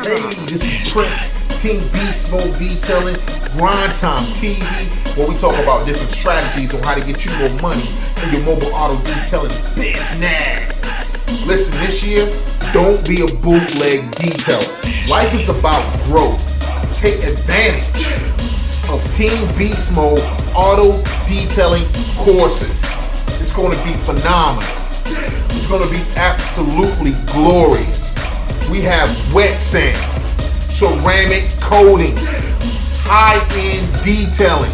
Hey, this is Prince, Team Beast Mode Detailing, Grind Time TV, where we talk about different strategies on how to get you more money in your mobile auto detailing business. Listen, this year, don't be a bootleg detailer. Life is about growth. Take advantage of Team Beast Mode auto detailing courses. It's going to be phenomenal. It's going to be absolutely glorious. We have wet sand, ceramic coating, high-end detailing,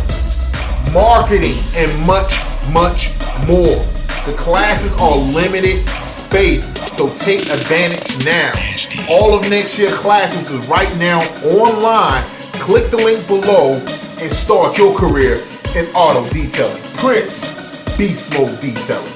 marketing, and much, much more. The classes are limited space, so take advantage now. All of next year's classes is right now online. Click the link below and start your career in auto detailing. Prince, Beast Mode Detailing.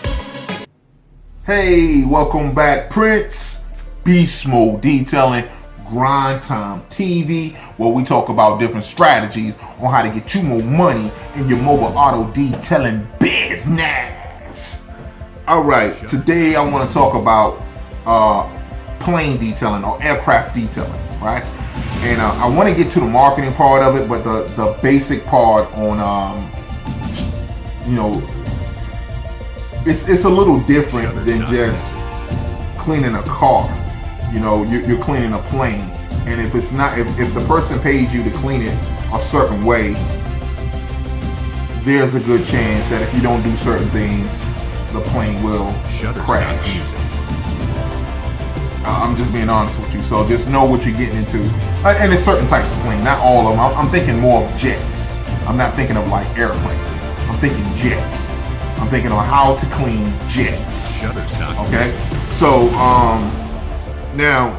Hey, welcome back, Prince. Beast Mode Detailing, Grind Time TV, where we talk about different strategies on how to get you more money in your mobile auto detailing business. All right, today I want to talk about plane detailing or aircraft detailing, right? And I want to get to the marketing part of it, but the basic part on, it's a little different than just cleaning a car. You know, you're cleaning a plane, and if it's not, if the person pays you to clean it a certain way, there's a good chance that if you don't do certain things, the plane will crash. I'm just being honest with you, so just know what you're getting into. And it's certain types of plane, not all of them. I'm thinking more of jets. I'm not thinking of like airplanes. I'm thinking jets. I'm thinking on how to clean jets. Okay, so now,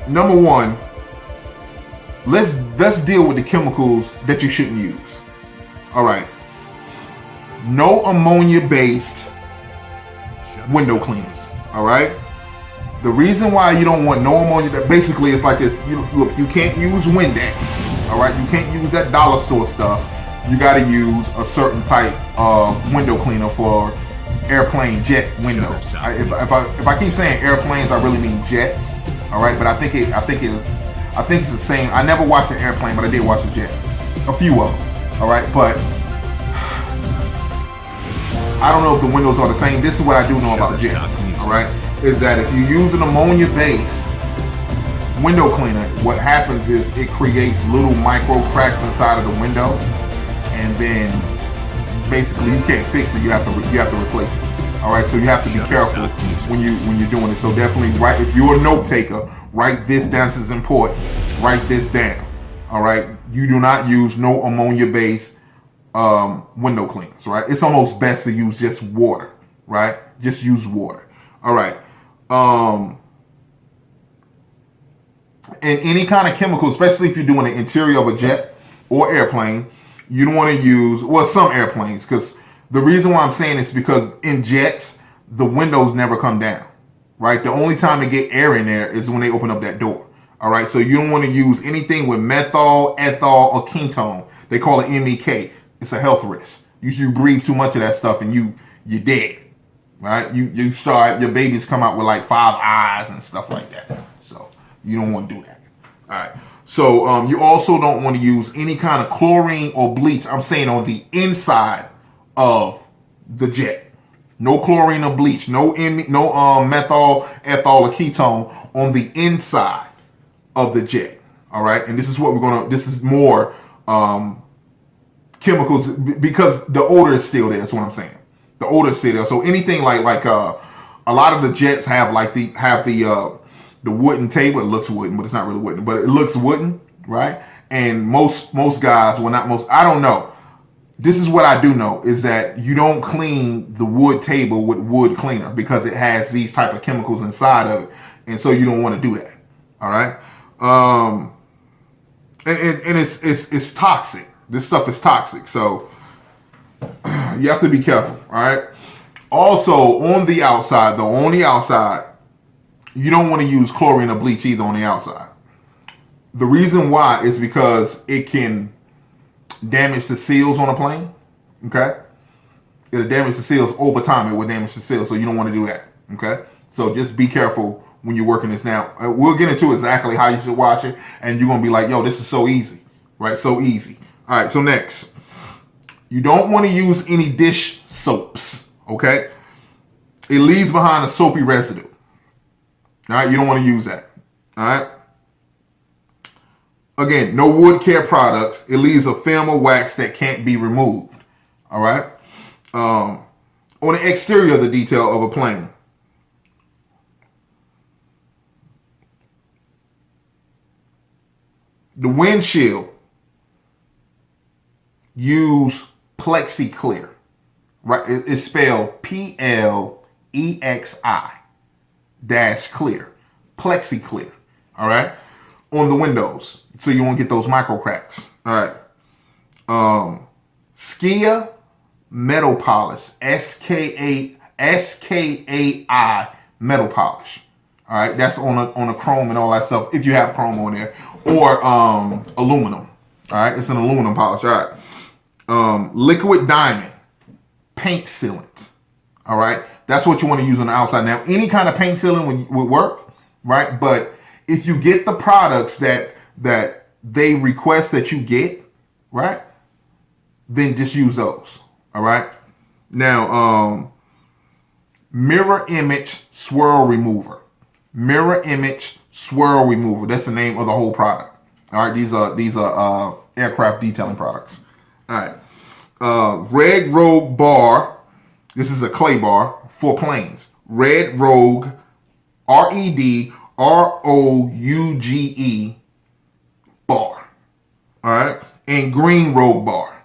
number one, let's deal with the chemicals that you shouldn't use. All right, no ammonia-based window cleaners. All right, the reason why you don't want no ammonia, basically it's like this. You can't use Windex. All right, you can't use that dollar store stuff. You got to use a certain type of window cleaner for airplane jet windows. If I keep saying airplanes, I really mean jets. All right, but I think it's the same. I never watched an airplane, but I did watch a jet, a few of them. All right, but I don't know if the windows are the same. This is what I do know about jets. All right, is that if you use an ammonia-based window cleaner, what happens is it creates little micro cracks inside of the window, and then basically you can't fix it. You have to replace it. All right, so you have to be careful when you're doing it. So definitely write, if you're a note taker, write this down. This is important. Write this down. All right, you do not use no ammonia-based window cleaners. Right, it's almost best to use just water. Right, just use water. All right. And any kind of chemical, especially if you're doing the interior of a jet or airplane, you don't want to use, well, some airplanes, because the reason why I'm saying this is because in jets, the windows never come down, right? The only time they get air in there is when they open up that door, all right? So you don't want to use anything with methyl, ethyl, or ketone. They call it MEK. It's a health risk. You breathe too much of that stuff and you're dead, right? You start, your babies come out with like 5 eyes and stuff like that. So you don't want to do that, all right? So you also don't want to use any kind of chlorine or bleach. I'm saying on the inside of the jet. No chlorine or bleach. No methyl, ethyl, or ketone on the inside of the jet. All right. And this is what this is more chemicals, because the odor is still there. That's what I'm saying. The odor is still there. So anything like a lot of the jets have the wooden table. It looks wooden, but it's not really wooden, but it looks wooden, right? And most guys, well, not most, I don't know. This is what I do know, is that you don't clean the wood table with wood cleaner because it has these type of chemicals inside of it. And so you don't want to do that. All right. And it's toxic. This stuff is toxic. So you have to be careful. All right. Also on the outside, you don't want to use chlorine or bleach either on the outside. The reason why is because it can damage the seals on a plane. Okay? It'll damage the seals over time. It will damage the seals, so you don't want to do that. Okay? So just be careful when you're working this. Now, we'll get into exactly how you should wash it, and you're going to be like, yo, this is so easy, right? So easy. All right, so next. You don't want to use any dish soaps, okay? It leaves behind a soapy residue. All right, you don't want to use that. All right? Again, no wood care products. It leaves a film or wax that can't be removed. All right? On the exterior of the detail of a plane. The windshield, use PlexiClear. Right? It's spelled PLEXI -clear. PlexiClear. All right? On the windows, so you won't get those micro cracks. All right. Skia metal polish. SKAI metal polish. All right, that's on a chrome and all that stuff. If you have chrome on there, or aluminum. All right, it's an aluminum polish. All right. Liquid diamond paint sealant. All right, that's what you want to use on the outside. Now, any kind of paint sealant would work, right? But if you get the products that they request that you get, right, then just use those. All right. Now, mirror image swirl remover. Mirror image swirl remover. That's the name of the whole product. All right. These are aircraft detailing products. All right. Red Rogue bar. This is a clay bar for planes. Red Rogue, REDROUGE bar. All right. And green Rogue bar.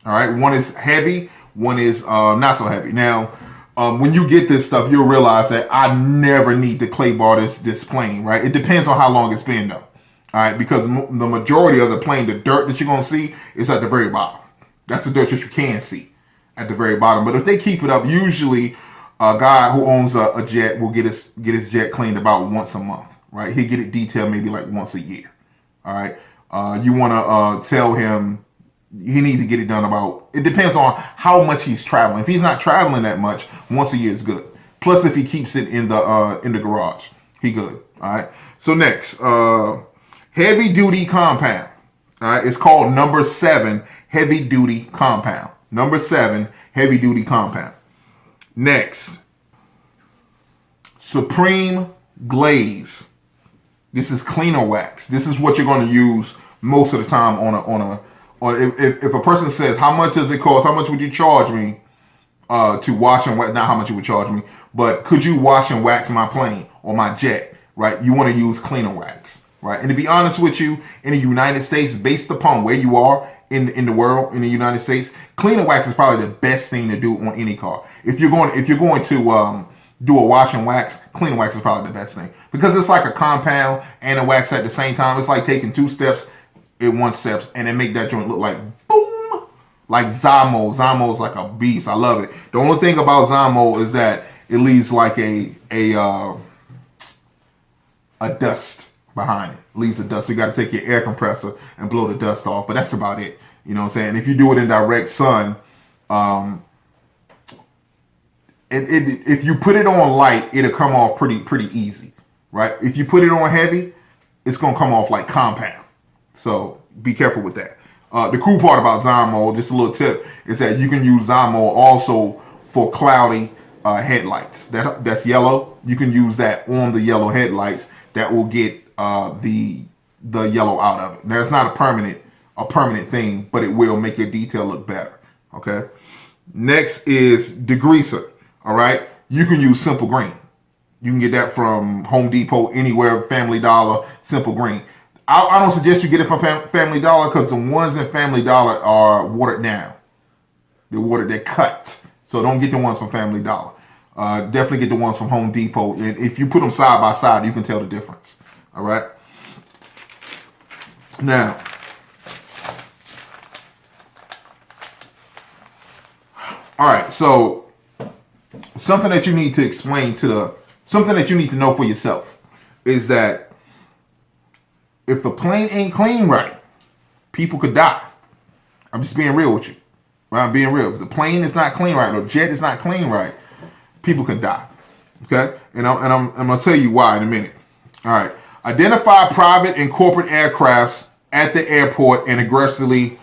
All right. One is heavy. One is not so heavy. Now, when you get this stuff, you'll realize that I never need to clay bar this plane. Right. It depends on how long it's been though. All right. Because the majority of the plane, the dirt that you're going to see is at the very bottom. That's the dirt that you can see at the very bottom. But if they keep it up, usually a guy who owns a jet will get his jet cleaned about once a month, right? He'll get it detailed maybe like once a year, all right? You want to tell him he needs to get it done about, it depends on how much he's traveling. If he's not traveling that much, once a year is good. Plus, if he keeps it in the garage, he good, all right? So next, heavy duty compound, all right? It's called number 7 heavy duty compound. Number 7 heavy duty compound. Next, Supreme Glaze. This is cleaner wax. This is what you're going to use most of the time if a person says, how much does it cost? How much would you charge me to wash and wax? Not how much you would charge me, but could you wash and wax my plane or my jet, right? You want to use cleaner wax, right? And to be honest with you, in the United States, based upon where you are in the world, in the United States, cleaner wax is probably the best thing to do on any car. If you're going to do a wash and wax, cleaner wax is probably the best thing because it's like a compound and a wax at the same time. It's like taking 2 steps in 1 step and then make that joint look like boom, like Zymo. Zymo is like a beast. I love it. The only thing about Zymo is that it leaves like a dust behind it. Leaves a dust. So you got to take your air compressor and blow the dust off. But that's about it. You know what I'm saying? If you do it in direct sun, if you put it on light, it'll come off pretty easy, right? If you put it on heavy, it's gonna come off like compound. So be careful with that. The cool part about Zymo, just a little tip, is that you can use Zymo also for cloudy headlights. That's yellow. You can use that on the yellow headlights. That will get the yellow out of it. Now it's not a permanent thing, but it will make your detail look better. Okay. Next is degreaser. All right. You can use Simple Green. You can get that from Home Depot, anywhere, Family Dollar, Simple Green. I don't suggest you get it from Family Dollar because the ones in Family Dollar are watered down. They're cut. So don't get the ones from Family Dollar. Definitely get the ones from Home Depot. And if you put them side by side, you can tell the difference. All right. Now, all right. So something that you need to explain something that you need to know for yourself is that if the plane ain't clean right, people could die. I'm just being real with you. Right? I'm being real. If the plane is not clean right or jet is not clean right, people could die. Okay, and I'm gonna tell you why in a minute. All right, identify private and corporate aircrafts at the airport and aggressively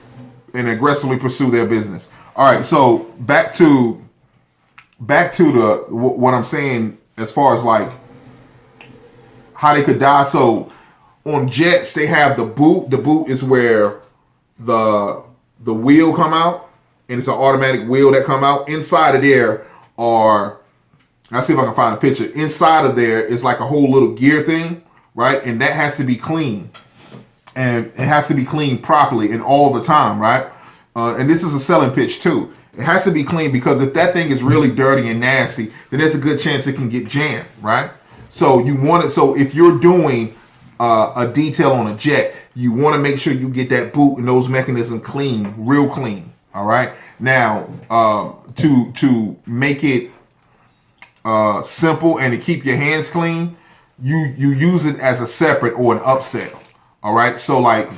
pursue their business. All right, so back to the what I'm saying as far as like how they could die. So on jets, they have the boot. The boot is where the wheel come out, and it's an automatic wheel that come out. Inside of there are, I'll see if I can find a picture. Inside of there is like a whole little gear thing, right? And that has to be clean. And it has to be cleaned properly and all the time, right? And this is a selling pitch too. It has to be clean because if that thing is really dirty and nasty, then there's a good chance it can get jammed, right? So you want it. So if you're doing a detail on a jet, you want to make sure you get that boot and those mechanisms clean, real clean. All right. Now, to make it simple and to keep your hands clean, you use it as a separate or an upsell. All right. So like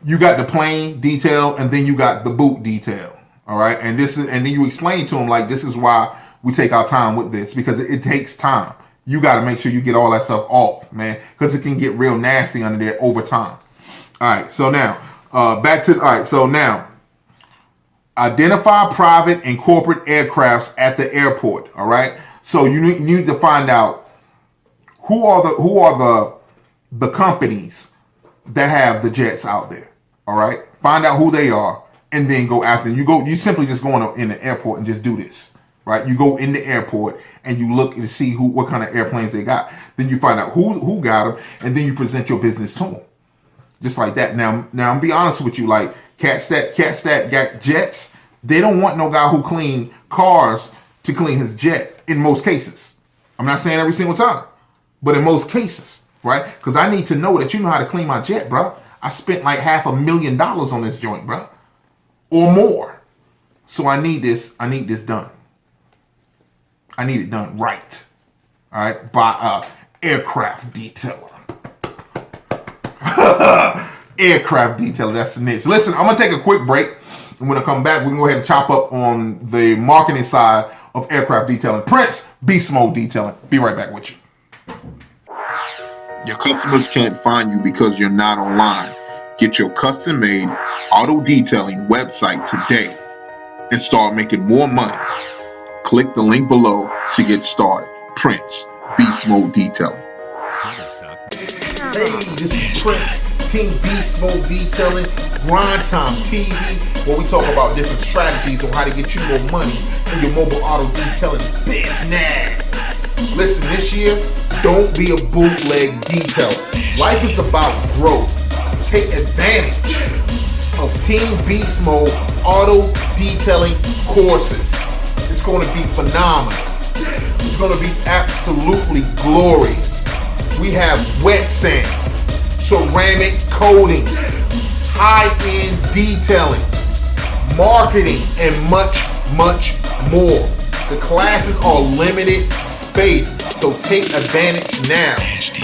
you got the plane detail and then you got the boot detail. All right. And then you explain to them like, this is why we take our time with this, because it takes time. You got to make sure you get all that stuff off, man, because it can get real nasty under there over time. All right. So now so now identify private and corporate aircrafts at the airport. All right. So you need to find out who are the companies that have the jets out there. All right. Find out who they are and then go after them. You simply just go in the airport and just do this. Right. You go in the airport and you look to see what kind of airplanes they got. Then you find out who got them and then you present your business to them. Just like that. Now I'm be honest with you. Like Catstat got jets. They don't want no guy who clean cars to clean his jet in most cases. I'm not saying every single time, but in most cases, right? Because I need to know that you know how to clean my jet, bro. I spent like $500,000 on this joint, bro, or more. So I need this done. I need it done right. All right, by aircraft detailer. Aircraft detailer, that's the niche. Listen, I'm gonna take a quick break. And when I come back, we can go ahead and chop up on the marketing side of aircraft detailing. Prince, Beast Mode Detailing. Be right back with you. Your customers can't find you because you're not online. Get your custom-made auto detailing website today and start making more money. Click the link below to get started. Prince, Beast Mode Detailing. Hey, this is Prince, Team Beast Mode Detailing, Grind Time TV, where we talk about different strategies on how to get you more money in your mobile auto detailing business. Listen, this year, don't be a bootleg detailer. Life is about growth. Take advantage of Team Beast Mode auto detailing courses. It's going to be phenomenal. It's going to be absolutely glorious. We have wet sand, ceramic coating, high-end detailing, marketing, and much, much more. The classes are limited space, so take advantage now.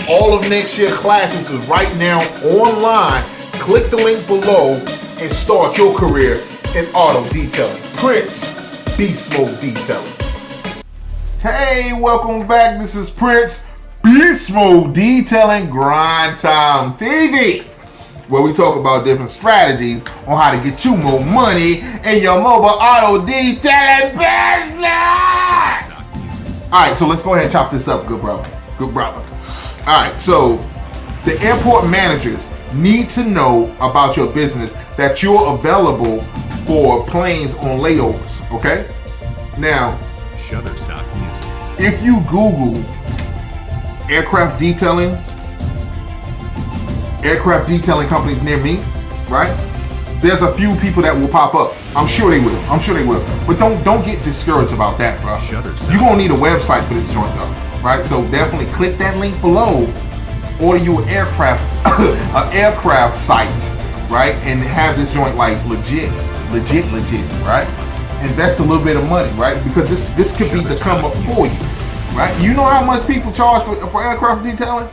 All of next year's classes is right now online. Click the link below and start your career in auto detailing. Prince, Beast Mode Detailing. Hey, welcome back. This is Prince, Beast Mode Detailing, Grind Time TV, where we talk about different strategies on how to get you more money in your mobile auto detailing business. All right, so let's go ahead and chop this up, good brother. Good brother. All right, so the airport managers need to know about your business, that you're available for planes on layovers, okay? Now, Shutterstock Music. If you Google aircraft detailing companies near me, right? There's a few people that will pop up. I'm sure they will. But don't get discouraged about that, bro. You're gonna need a website for this joint though, right? So definitely click that link below. Order you an aircraft site, right? And have this joint like legit, right? Invest a little bit of money, right? Because this could be the come up for you, right? You know how much people charge for aircraft detailing?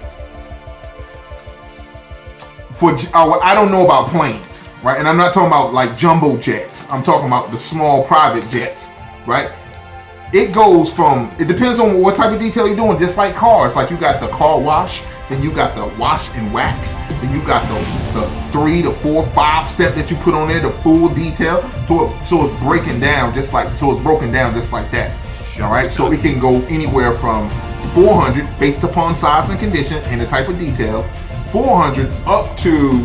I don't know about planes, right? And I'm not talking about like jumbo jets. I'm talking about the small private jets, right? it goes from, it depends on what type of detail you're doing, just like cars. Like you got the car wash, then you got the wash and wax, then you got the 3 to 4, 5 step that you put on there, the full detail. So it's breaking down just like, so it's broken down just like that. All right, so it can go anywhere from 400 based upon size and condition and the type of detail, 400 up to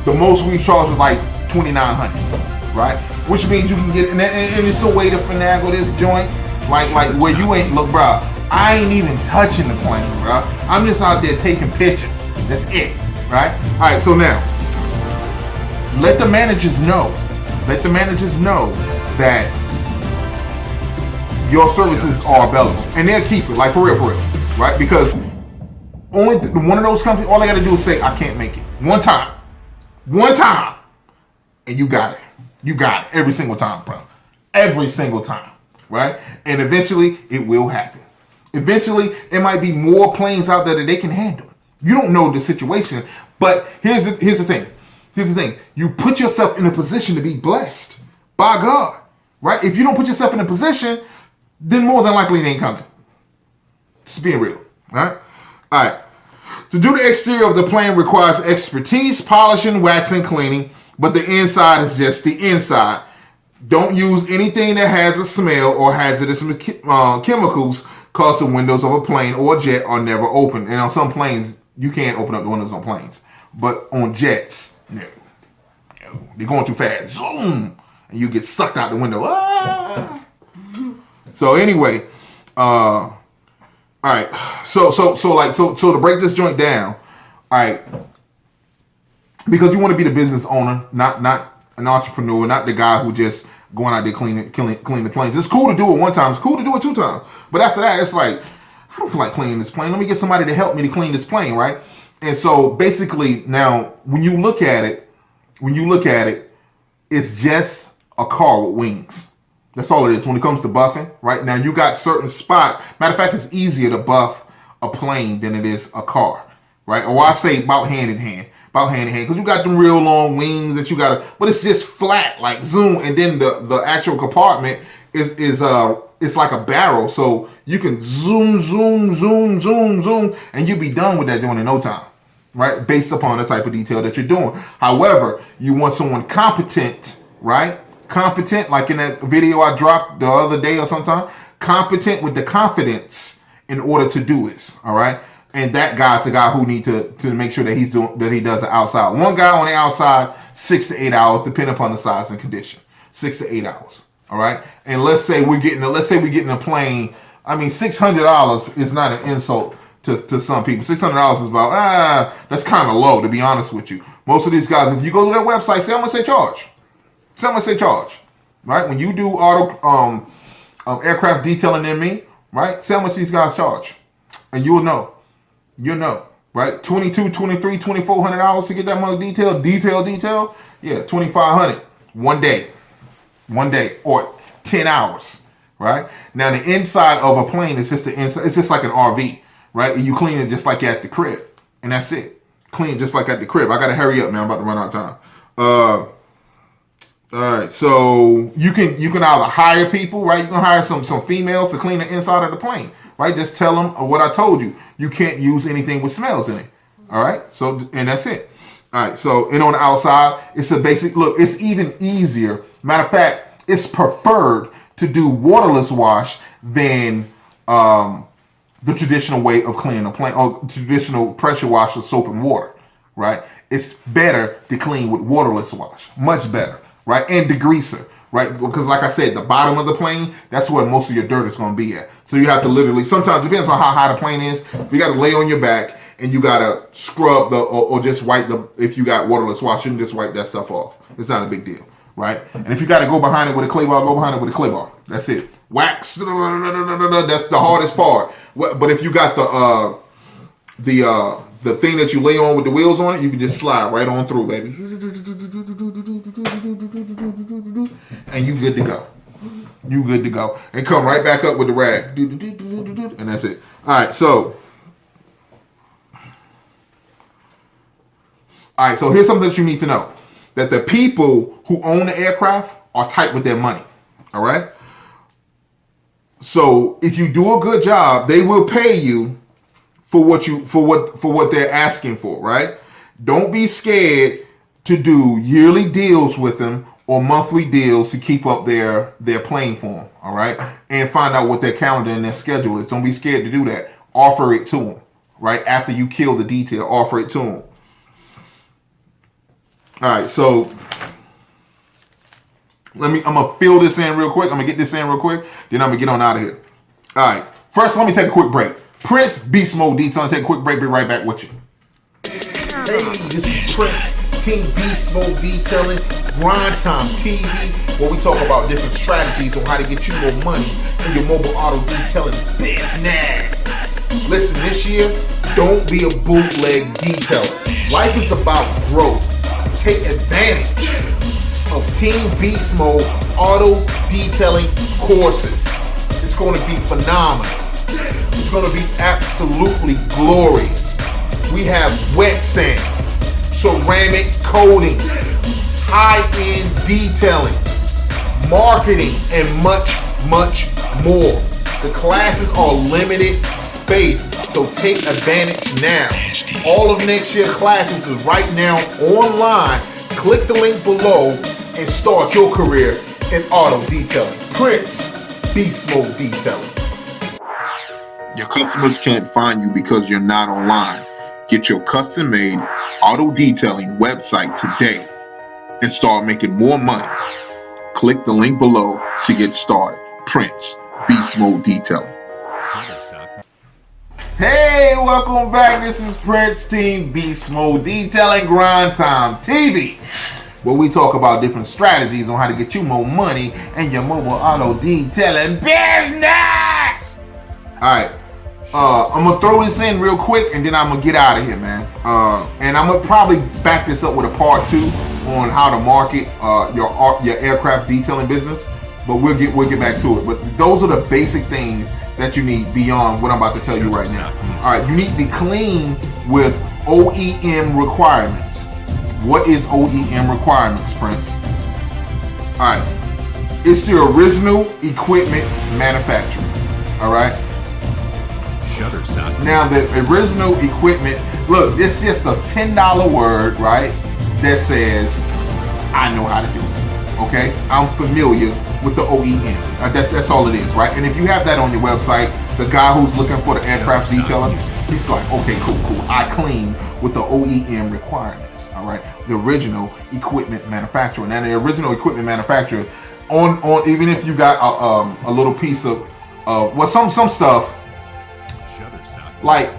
the most we charge is like 2,900, right? Which means you can get, and it's a way to finagle this joint, like where you ain't, look, bro, I ain't even touching the plane, bro. I'm just out there taking pictures. That's it, right? All right, so now, let the managers know that your services are available, and they'll keep it, like for real, right? Because only one of those companies, all they got to do is say, I can't make it. One time, and you got it. You got it every single time, bro. Every single time, right? And eventually, it will happen. Eventually, it might be more planes out there that they can handle. You don't know the situation, but here's the thing. You put yourself in a position to be blessed by God, right? If you don't put yourself in a position, then more than likely it ain't coming. Just being real, right? All right. To do the exterior of the plane requires expertise, polishing, waxing, cleaning, but the inside is just the inside. Don't use anything that has a smell or hazardous chemicals, cause the windows of a plane or a jet are never open. And on some planes, you can't open up the windows on planes. But on jets, no. They're going too fast. Zoom! And you get sucked out the window. Ah! So anyway, all right. So to break this joint down, all right, because you want to be the business owner, not an entrepreneur, not the guy who just going out there clean the planes. It's cool to do it one time. It's cool to do it 2 times. But after that, it's like, I don't feel like cleaning this plane. Let me get somebody to help me to clean this plane, right? And so basically now, when you look at it, it's just a car with wings. That's all it is when it comes to buffing, right? Now you got certain spots. Matter of fact, it's easier to buff a plane than it is a car, right? Or I say about hand in hand, because you got them real long wings that you gotta, but it's just flat, like zoom, and then the actual compartment is it's like a barrel, so you can zoom, and you be done with that joint in no time, right? Based upon the type of detail that you're doing. However, you want someone competent, right? Competent, like in that video I dropped the other day or sometime, competent with the confidence in order to do this, all right? And that guy's the guy who need to make sure that he does the outside. One guy on the outside, 6 to 8 hours, depending upon the size and condition. 6 to 8 hours, all right? And let's say we're getting a plane. I mean, $600 is not an insult to some people. $600 is about, that's kind of low, to be honest with you. Most of these guys, if you go to their website, say how much they charge. Right? When you do auto aircraft detailing in me, right? See how much these guys charge. And you'll know, right? $2,200, $2,300, $2,400 to get that much detail. Yeah, $2,500 one day or 10 hours, right? Now the inside of a plane is just the inside. It's just like an RV, right? And you clean it just like at the crib, and that's it. Clean just like at the crib. I gotta hurry up, man. I'm about to run out of time. All right, so you can either hire people, right? You can hire some females to clean the inside of the plane, right? Just tell them what I told you. You can't use anything with smells in it. All right, so and that's it. All right, so and on the outside, it's a basic look. It's even easier. Matter of fact, it's preferred to do waterless wash than the traditional way of cleaning a plane, or traditional pressure wash with soap and water, right? It's better to clean with waterless wash, much better. Right, and degreaser, right? Because like I said, the bottom of the plane, that's where most of your dirt is going to be at. So you have to literally, sometimes it depends on how high the plane is, you got to lay on your back and you got to scrub or just wipe if you got waterless wash, you can just wipe that stuff off. It's not a big deal, right? And if you got to go behind it with a clay bar, go behind it with a clay bar. That's it. Wax, that's the hardest part. But if you got the thing that you lay on with the wheels on it, you can just slide right on through, baby. And you good to go. And come right back up with the rag. And that's it. All right, so here's something that you need to know. That the people who own the aircraft are tight with their money. All right? So if you do a good job, they will pay you for what they're asking for, right? Don't be scared to do yearly deals with them or monthly deals to keep up their playing form, all right? And find out what their calendar and their schedule is. Don't be scared to do that. Offer it to them, right? After you kill the detail, offer it to them. All right, so I'm gonna fill this in real quick. I'm gonna get this in real quick. Then I'm gonna get on out of here. All right. First, let me take a quick break. Prince Beast Mode Detailing. Take a quick break. Be right back with you. Hey, this is Prince Team Beast Mode Detailing. Grind Time TV, where we talk about different strategies on how to get you more money in your mobile auto detailing business. Listen, this year, don't be a bootleg detailer. Life is about growth. Take advantage of Team Beast Mode auto detailing courses. It's going to be phenomenal. It's going to be absolutely glorious. We have wet sand, ceramic coating, high-end detailing, marketing, and much, much more. The classes are limited space, so take advantage now. All of next year's classes is right now online. Click the link below and start your career in auto detailing. Prince Beast Mode Detailing. Your customers can't find you because you're not online. Get your custom-made auto detailing website today and start making more money. Click the link below to get started. Prince Beast Mode Detailing. Hey, welcome back. This is Prince Team Beast Mode Detailing, Grind Time TV, where we talk about different strategies on how to get you more money in your mobile auto detailing business. All right. I'm gonna throw this in real quick and then I'm gonna get out of here, man. And I'm gonna probably back this up with a part 2 on how to market your aircraft detailing business. But we'll get back to it. But those are the basic things that you need beyond what I'm about to tell you right now. All right, you need to be clean with OEM requirements. What is OEM requirements, Prince? All right, it's your original equipment manufacturer. All right. Shutterstock. Now the original equipment, look, it's just a $10 word, right? That says, I know how to do it, okay? I'm familiar with the OEM. That's all it is, right? And if you have that on your website, the guy who's looking for the aircraft detailer, he's like, okay, cool. I clean with the OEM requirements, all right? The original equipment manufacturer. Now the original equipment manufacturer, on even if you got a little piece of, some stuff, like,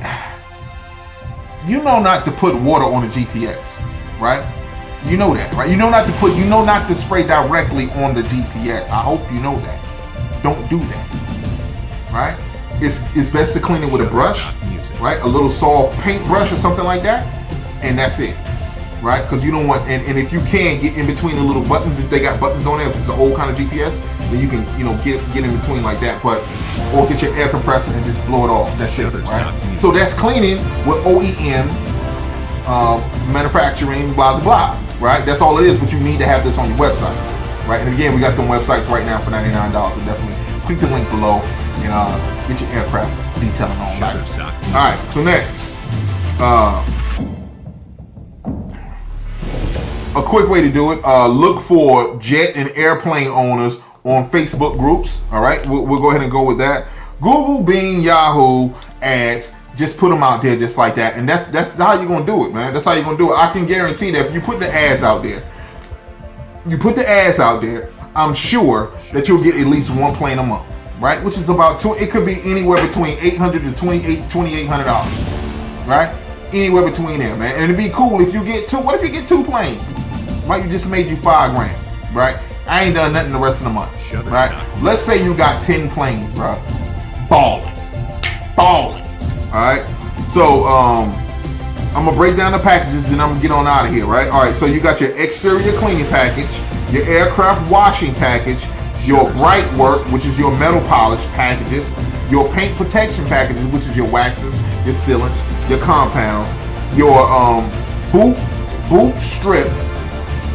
you know not to put water on a GPS, right? You know that, right? You know not to spray directly on the GPS. I hope you know that. Don't do that, right? It's best to clean it with a brush, right? A little soft paint brush or something like that, and that's it, right? Because you don't want, and if you can get in between the little buttons, if they got buttons on there, if it's the old kind of GPS, then you can, get in between like that, or get your air compressor and just blow it off. That's it, right? So that's cleaning with OEM manufacturing, blah, blah, blah, right? That's all it is, but you need to have this on your website, right? And again, we got them websites right now for $99, so definitely click the link below and get your aircraft detailing online. All right, so next, a quick way to do it, look for jet and airplane owners on Facebook groups. All right, we'll go ahead and go with that. Google, Bing, Yahoo ads, just put them out there just like that, and that's how you're gonna do it, man. That's how you're gonna do it. I can guarantee that if you put the ads out there, I'm sure that you'll get at least one plane a month, right? Which is about it could be anywhere between $800 to $2,800, right? Anywhere between there, man. And it'd be cool if you get two. What if you get 2 planes? Right, you just made you $5,000, right? I ain't done nothing the rest of the month, right? Let's say you got 10 planes, bro. Balling. All right. So I'm gonna break down the packages and I'm gonna get on out of here, right? All right. So you got your exterior cleaning package, your aircraft washing package, your bright work, which is your metal polish packages, your paint protection packages, which is your waxes, your sealants, your compounds, your boot strip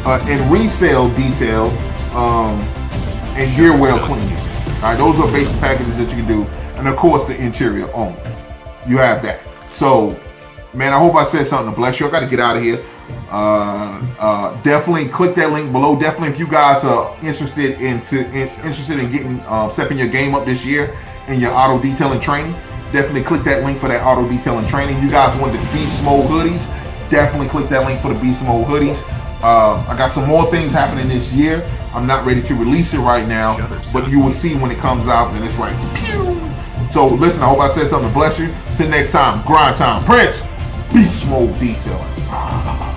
and resale detail, and gear well cleaning. All right, those are basic packages that you can do, and of course the interior only. You have that. So, man, I hope I said something to bless you. I got to get out of here. Definitely click that link below. Definitely, if you guys are interested in getting stepping your game up this year in your auto detailing training, definitely click that link for that auto detailing training. You guys want the Beast Mode hoodies? Definitely click that link for the Beast Mode hoodies. I got some more things happening this year. I'm not ready to release it right now, but you will see when it comes out, and it's like, pew! So listen, I hope I said something to bless you. Till next time, grind time. Prince, Beast Mode Detailing.